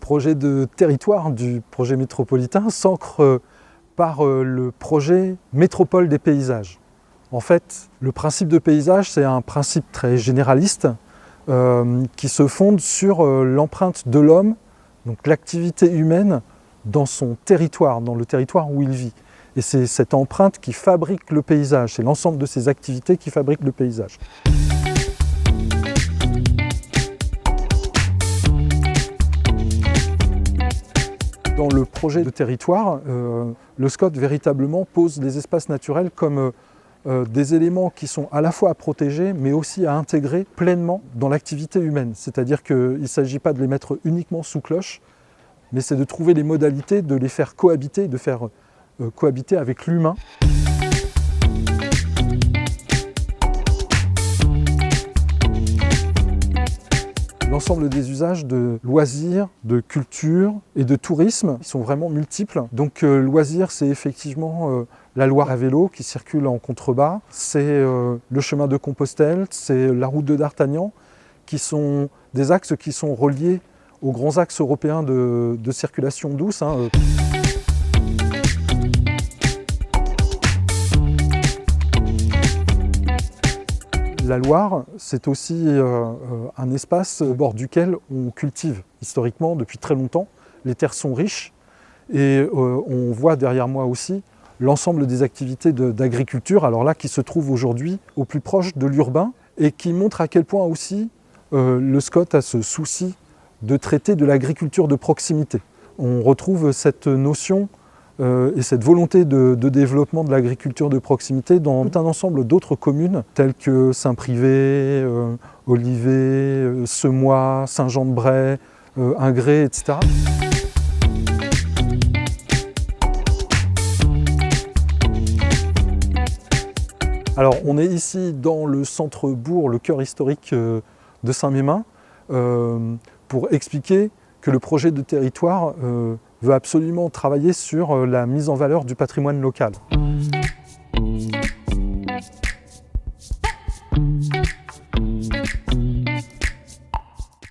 projet de territoire du projet métropolitain s'ancre par le projet métropole des paysages. En fait, le principe de paysage, c'est un principe très généraliste qui se fonde sur l'empreinte de l'homme, donc l'activité humaine dans son territoire, dans le territoire où il vit. Et c'est cette empreinte qui fabrique le paysage, c'est l'ensemble de ces activités qui fabriquent le paysage. Dans le projet de territoire, le SCOT véritablement pose les espaces naturels comme des éléments qui sont à la fois à protéger, mais aussi à intégrer pleinement dans l'activité humaine. C'est-à-dire qu'il ne s'agit pas de les mettre uniquement sous cloche, mais c'est de trouver les modalités de les faire cohabiter, de faire cohabiter avec l'humain. L'ensemble des usages de loisirs, de culture et de tourisme sont vraiment multiples. Donc loisirs, c'est effectivement la Loire à vélo qui circule en contrebas, c'est le chemin de Compostelle, c'est la route de D'Artagnan, qui sont des axes qui sont reliés aux grands axes européens de circulation douce. La Loire, c'est aussi un espace au bord duquel on cultive historiquement depuis très longtemps. Les terres sont riches et on voit derrière moi aussi l'ensemble des activités d'agriculture, alors là qui se trouvent aujourd'hui au plus proche de l'urbain et qui montrent à quel point aussi le SCOT a ce souci de traiter de l'agriculture de proximité. On retrouve cette notion et cette volonté de développement de l'agriculture de proximité dans tout un ensemble d'autres communes telles que Saint-Privé, Olivet, Semois, Saint-Jean-de-Bray, Ingré, etc. Alors on est ici dans le centre-bourg, le cœur historique de Saint-Mémin, pour expliquer que le projet de territoire veut absolument travailler sur la mise en valeur du patrimoine local.